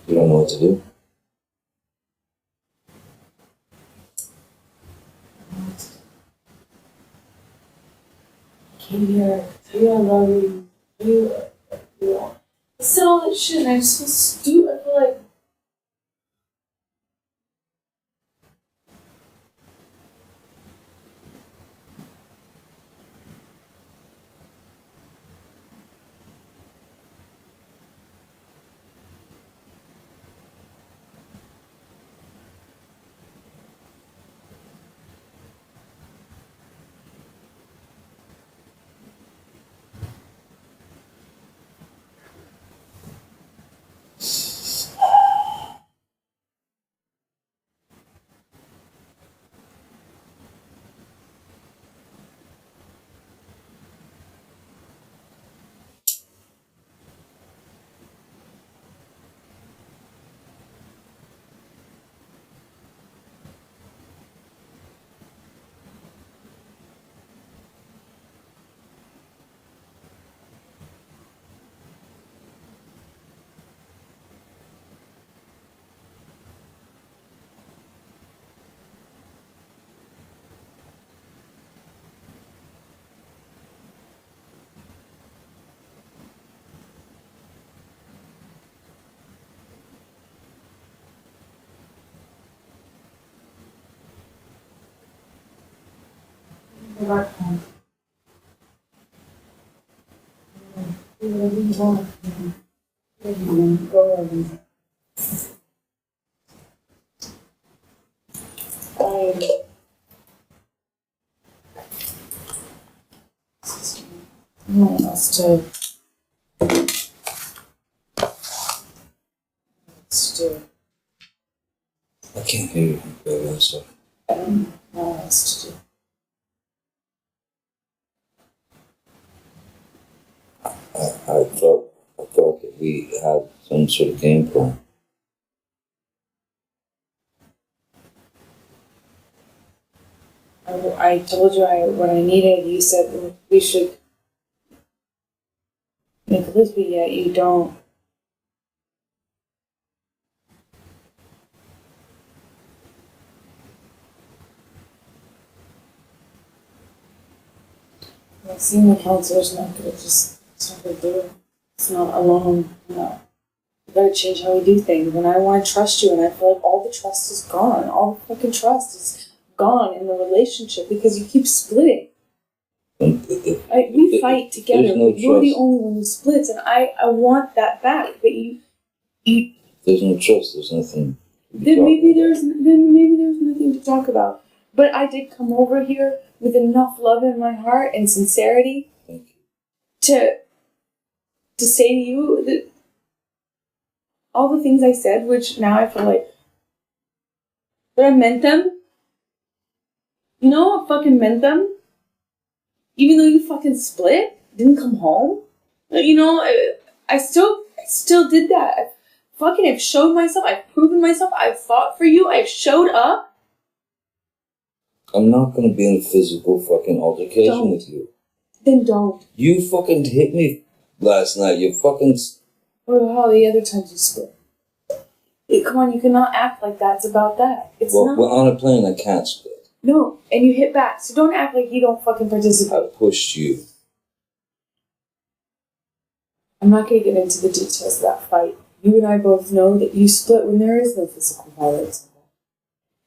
You don't know what to do? Came here, tell you I love you, tell you know. I said all that shit and I'm so stupid. I feel like go back home. Whatever you want. Go over. No one else to do. I can't hear you very well, so. I don't know what else to do. I thought that we had some sort of game plan. I told you what I needed. You said we should make a list, but yet you don't. Well, seeing the counselor's not gonna it's not gonna do it. It's not alone. No. We gotta change how we do things. And I want to trust you, and I feel like all the trust is gone. All the fucking trust is gone in the relationship because you keep splitting. We fight together, no but you're the trust. only one who splits, and I want that back. But you. There's no trust. There's nothing. Then maybe there's nothing to talk about. But I did come over here with enough love in my heart and sincerity to say to you that all the things I said, which now I feel like that I meant them. You know, I fucking meant them. Even though you fucking split, didn't come home. You know, I still did that. I've showed myself. I've proven myself. I've fought for you. I've showed up. I'm not gonna be in a physical fucking altercation with you. Then don't. You fucking hit me last night. You fucking. What about all the other times you split? Come on, you cannot act like that's about that. It's not. Well, on a plane, I can't split. No, and you hit back, so don't act like you don't fucking participate. I pushed you. I'm not going to get into the details of that fight. You and I both know that you split when there is no physical violence.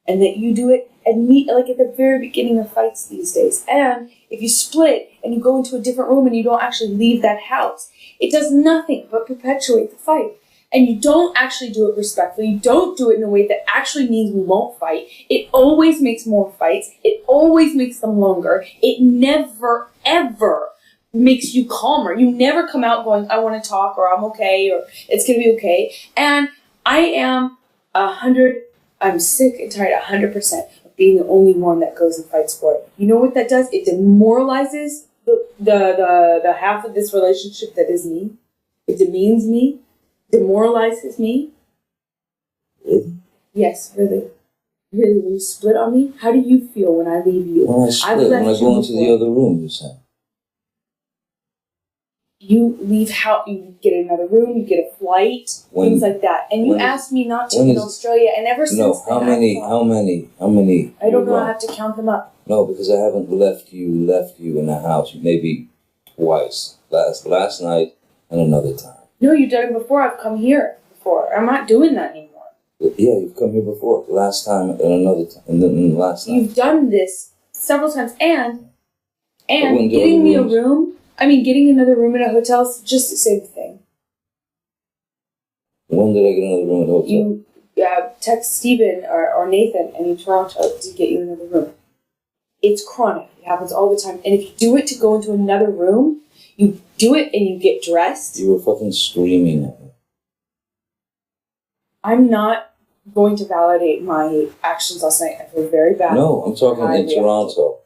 And that you do it at the very beginning of fights these days. And if you split and you go into a different room and you don't actually leave that house, it does nothing but perpetuate the fight. And you don't actually do it respectfully. You don't do it in a way that actually means we won't fight. It always makes more fights. It always makes them longer. It never, ever makes you calmer. You never come out going, I want to talk, or I'm okay, or it's going to be okay. And I am I'm sick and tired 100% of being the only one that goes and fights for it. You know what that does? It demoralizes the half of this relationship that is me. It demeans me. Demoralizes me. Really? Yes, really. Really, when you split on me, how do you feel when I leave you? When I split, when I go into the other room, you said. You leave how you get another room, you get a flight, things like that. And you asked me not to in Australia, and ever since no, how many? I don't know. I have to count them up. No, because I haven't left you in the house maybe twice. Last night and another time. No, you've done it before. I've come here before. I'm not doing that anymore. Yeah, you've come here before. Last time and another time, and then last time. You've done this several times, and getting me a room. I mean, getting another room in a hotel is just the same thing. When did I get another room in a hotel? You text Steven or Nathan in Toronto to get you another room. It's chronic. It happens all the time. And if you do it to go into another room, you do it and you get dressed. You were fucking screaming at me. I'm not going to validate my actions last night. I feel very bad. No, I'm talking in Toronto.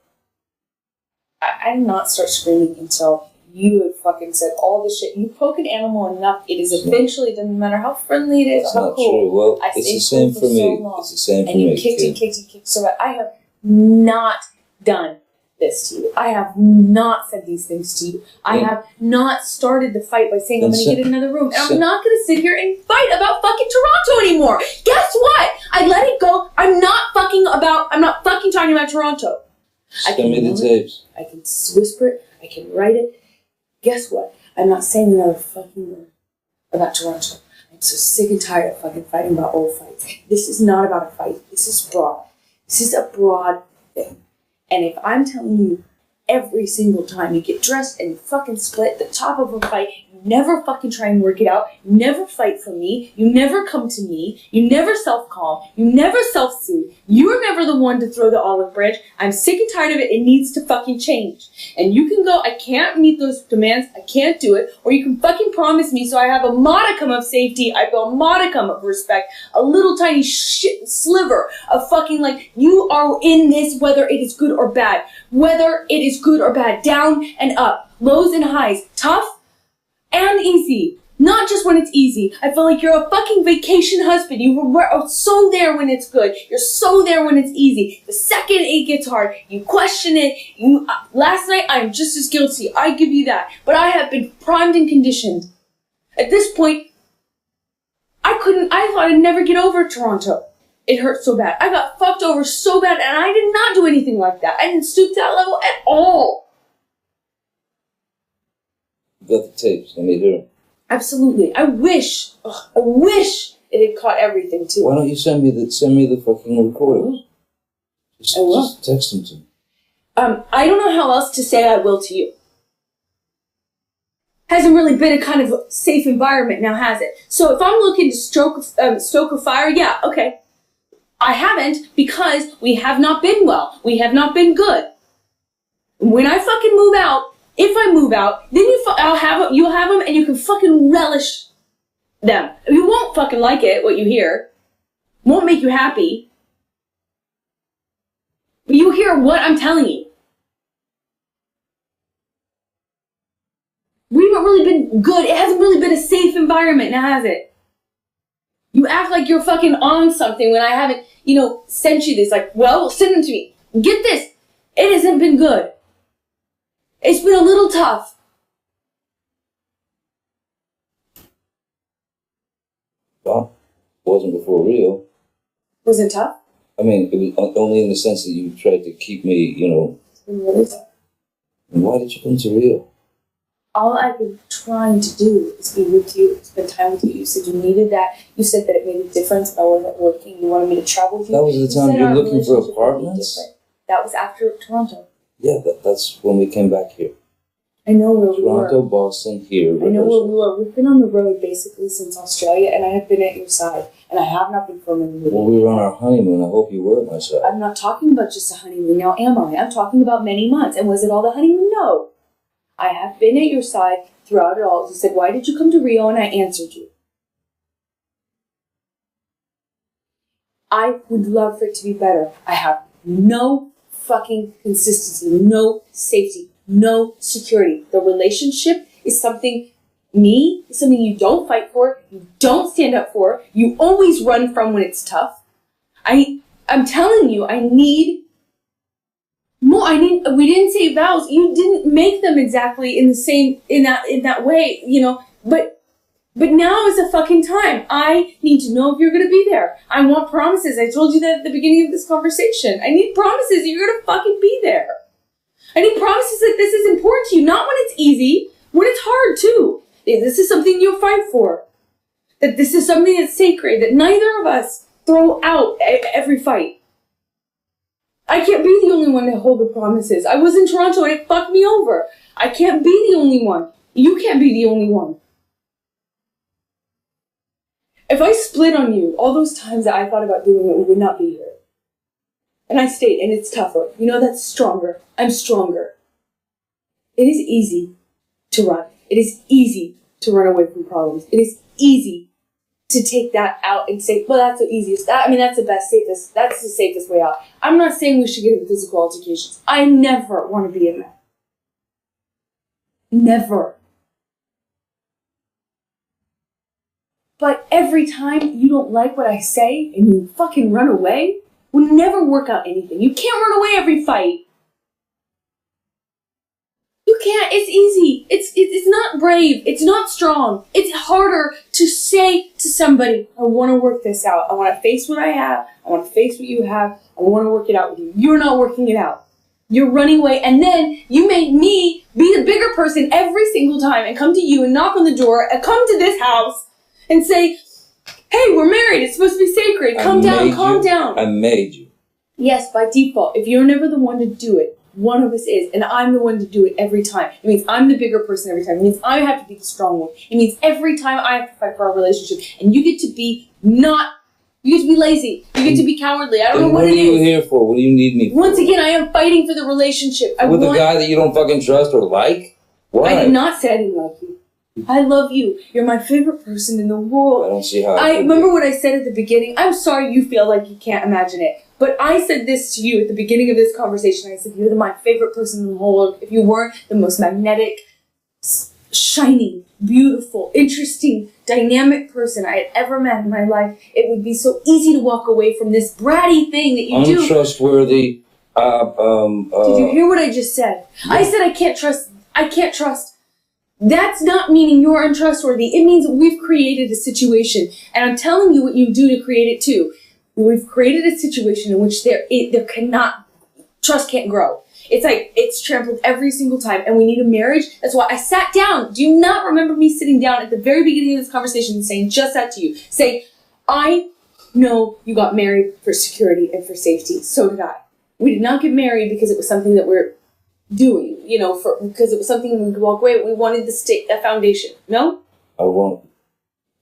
I did not start screaming until you had fucking said all this shit. You poke an animal enough, it is eventually, doesn't matter how friendly it is, That's how not cool. true. Well, I it's the same for me. It's the same for me. And you kicked and kicked and kicked so bad. I have not done this to you. I have not said these things to you. I have not started the fight by saying I'm going to get another room. And I'm not going to sit here and fight about fucking Toronto anymore. Guess what? I let it go. I'm not fucking talking about Toronto. Send me the tapes. I can whisper it. I can write it. Guess what? I'm not saying another fucking word about Toronto. I'm so sick and tired of fucking fighting about old fights. This is not about a fight. This is broad. This is a broad thing. And if I'm telling you every single time you get dressed and you fucking split the top of a fight, you never fucking try and work it out, you never fight for me, you never come to me, you never self-calm, you never self-soothe, you're never the one to throw the olive branch. I'm sick and tired of it. It needs to fucking change. And you can go, I can't meet those demands, I can't do it, or you can fucking promise me so I have a modicum of safety, I feel a modicum of respect, a little tiny shit sliver of fucking like, you are in this whether it is good or bad. Whether it is good or bad, down and up, lows and highs, tough and easy. Not just when it's easy. I feel like you're a fucking vacation husband. You are so there when it's good. You're so there when it's easy. The second it gets hard, you question it. Last night, I'm just as guilty. I give you that. But I have been primed and conditioned. At this point, I thought I'd never get over Toronto. It hurt so bad. I got fucked over so bad, and I did not do anything like that. I didn't stoop to that level at all. You got the tapes. Let me hear them. Absolutely. I wish it had caught everything too. Why don't you send me the fucking recordings? Just text them to me. I don't know how else to say I will to you. Hasn't really been a kind of safe environment now, has it? So if I'm looking to stoke a fire, yeah, okay. I haven't because we have not been well. We have not been good. When I fucking move out, if I move out, then you'll have them and you can fucking relish them. You won't fucking like it, what you hear. Won't make you happy. But you hear what I'm telling you. We haven't really been good. It hasn't really been a safe environment now, has it? You act like you're fucking on something when I haven't, sent you this. Like, well, send them to me. Get this. It hasn't been good. It's been a little tough. Well, it wasn't before Rio. Was it tough? I mean, it was only in the sense that you tried to keep me, It's been really tough. And why did you come to Rio? All I've been trying to do is be with you, spend time with you. You said you needed that. You said that it made a difference if I wasn't working. You wanted me to travel with you. That was the time you were looking for apartments? That was after Toronto. Yeah, that's when we came back here. I know where we were. Toronto, Boston, here. I know where we were. We've been on the road basically since Australia, and I have been at your side. And I have not been filming you. When we were on our honeymoon, I hope you were at my side. I'm not talking about just a honeymoon now, am I? I'm talking about many months. And was it all the honeymoon? No. I have been at your side throughout it all. You said, why did you come to Rio? And I answered you. I would love for it to be better. I have no fucking consistency, no safety, no security. The relationship is something you don't fight for, you don't stand up for, you always run from when it's tough. I'm telling you, I need No, we didn't say vows. You didn't make them exactly in that way, But now is the fucking time. I need to know if you're gonna be there. I want promises. I told you that at the beginning of this conversation. I need promises that you're gonna fucking be there. I need promises that this is important to you, not when it's easy, when it's hard too. That this is something you'll fight for. That this is something that's sacred, that neither of us throw out every fight. I can't be the only one to hold the promises. I was in Toronto and it fucked me over. I can't be the only one. You can't be the only one. If I split on you, all those times that I thought about doing it, we would not be here. And I stayed, and it's tougher. That's stronger. I'm stronger. It is easy to run. It is easy to run away from problems. It is easy to take that out and say, well, that's the easiest. That's the safest way out. I'm not saying we should get into physical altercations. I never want to be in that. Never. But every time you don't like what I say and you fucking run away, will never work out anything. You can't run away every fight. You can't. It's easy. It's not brave. It's not strong. It's harder to say to somebody, I want to work this out. I want to face what I have. I want to face what you have. I want to work it out with you. You're not working it out. You're running away, and then you make me be the bigger person every single time and come to you and knock on the door and come to this house and say, hey, we're married. It's supposed to be sacred. Calm down. I made you. Yes, by default. If you're never the one to do it, one of us is, and I'm the one to do it every time. It means I'm the bigger person every time. It means I have to be the strong one. It means every time I have to fight for our relationship, and you get to be lazy. You get to be cowardly. I don't know what it is. What are you here for? What do you need me for? Once again, I am fighting for the relationship. With a guy that you don't fucking trust or like? Why? I did not say I didn't like you. I love you. You're my favorite person in the world. I don't see how. I remember what I said at the beginning. I'm sorry you feel like you can't imagine it. But I said this to you at the beginning of this conversation. I said, you're my favorite person in the whole world. If you weren't the most magnetic, shining, beautiful, interesting, dynamic person I had ever met in my life, it would be so easy to walk away from this bratty thing that you do. Untrustworthy. Did you hear what I just said? Yeah. I said I can't trust. That's not meaning you're untrustworthy. It means we've created a situation. And I'm telling you what you do to create it too. We've created a situation in which trust can't grow. It's like, it's trampled every single time, and we need a marriage. That's why I sat down. Do you not remember me sitting down at the very beginning of this conversation and saying just that to you? Saying, I know you got married for security and for safety. So did I. We did not get married because it was something that we're doing, because it was something we could walk away. We wanted that foundation. No?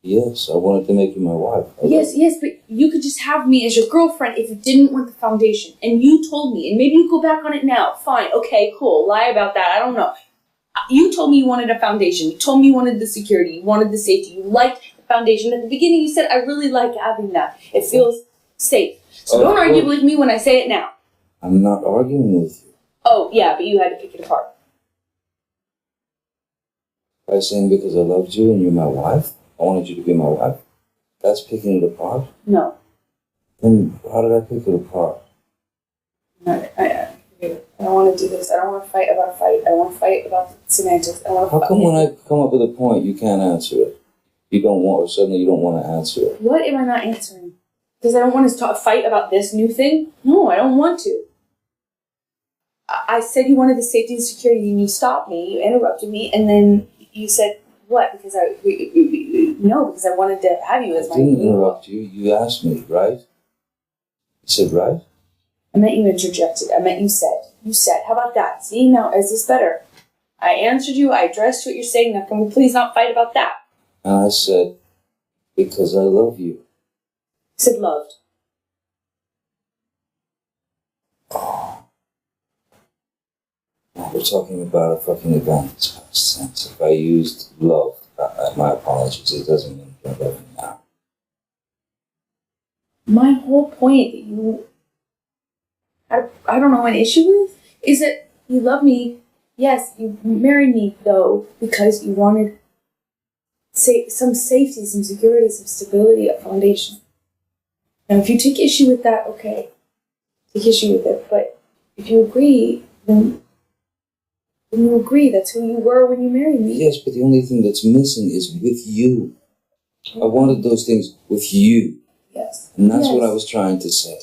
Yes, I wanted to make you my wife. Yes, but you could just have me as your girlfriend if you didn't want the foundation. And you told me, and maybe you go back on it now. Fine, okay, cool. Lie about that. I don't know. You told me you wanted a foundation. You told me you wanted the security. You wanted the safety. You liked the foundation. At the beginning, you said, I really like having that. It feels safe. So don't argue with me when I say it now. I'm not arguing with you. Oh, yeah, but you had to pick it apart. By saying because I loved you and you're my wife? I wanted you to be my wife. That's picking it apart? No. Then how did I pick it apart? I don't want to do this. I don't want to fight about a fight. I want to fight about semantics. How come when I come up with a point, you can't answer it? Suddenly you don't want to answer it. What am I not answering? Because I don't want to fight about this new thing? No, I don't want to. I said you wanted the safety and security, and you stopped me. You interrupted me, and then you said, what? Because because I wanted to have you as my... I didn't interrupt you. You asked me, right? You said, right? I meant you interjected. I meant you said. You said. How about that? See, now, is this better? I answered you. I addressed what you're saying. Now, can we please not fight about that? And I said, because I love you. You said loved. We're talking about a fucking event. It's past tense. If I used love, my apologies. It doesn't mean I love you now. My whole point that you... I don't know, an issue with is that you love me. Yes, you married me, though, because you wanted some safety, some security, some stability, a foundation. Now, if you take issue with that, okay. Take issue with it, but if you agree, then you agree. That's who you were when you married me. Yes, but the only thing that's missing is with you. I wanted those things with you. Yes. And that's what I was trying to say.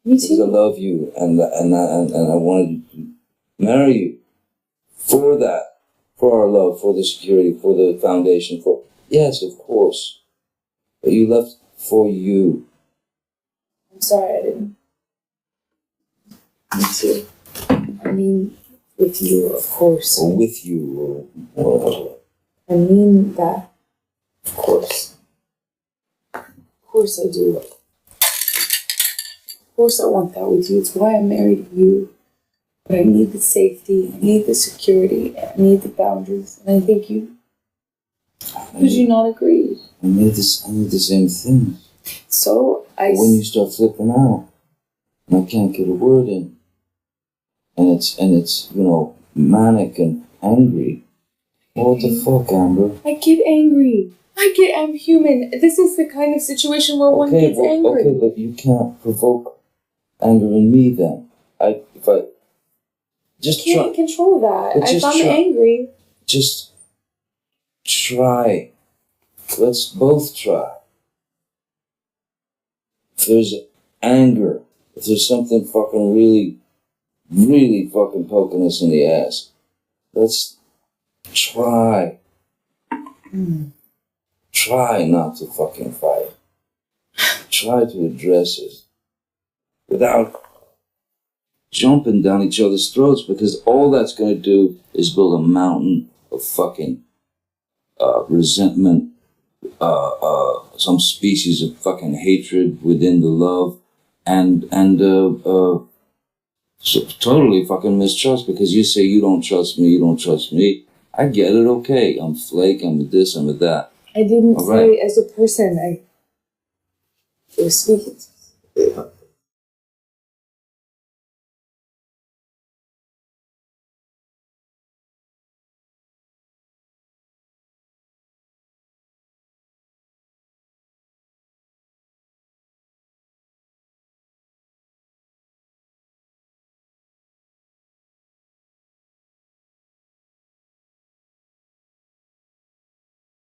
Me Because I too. love you and I wanted to marry you for that. For our love, for the security, for the foundation, for yes, of course. But you left for you. I'm sorry, I didn't. Me too. I mean, with you, of course. Or with you, or whatever. I mean that, of course. Of course I do. Of course I want that with you. It's why I'm married to you. But I need the safety, I need the security, I need the boundaries. And I think you... Could you not agree? I need the same thing. So, when you start flipping out, and I can't get a word in, and it's manic and angry. What the fuck, Amber? I get angry. I'm human. This is the kind of situation where one gets angry. Okay, but you can't provoke anger in me then. Can't control that. If I'm angry. Just try. Let's both try. If there's anger, if there's something fucking really, really fucking poking us in the ass, let's try. Try not to fucking fight. Try to address it without jumping down each other's throats, because all that's going to do is build a mountain of fucking resentment, some species of fucking hatred within the love, and so totally fucking mistrust, because you say you don't trust me. I get it, okay. I'm flake, I'm a this, I'm a that. I didn't say as a person. I was speaking.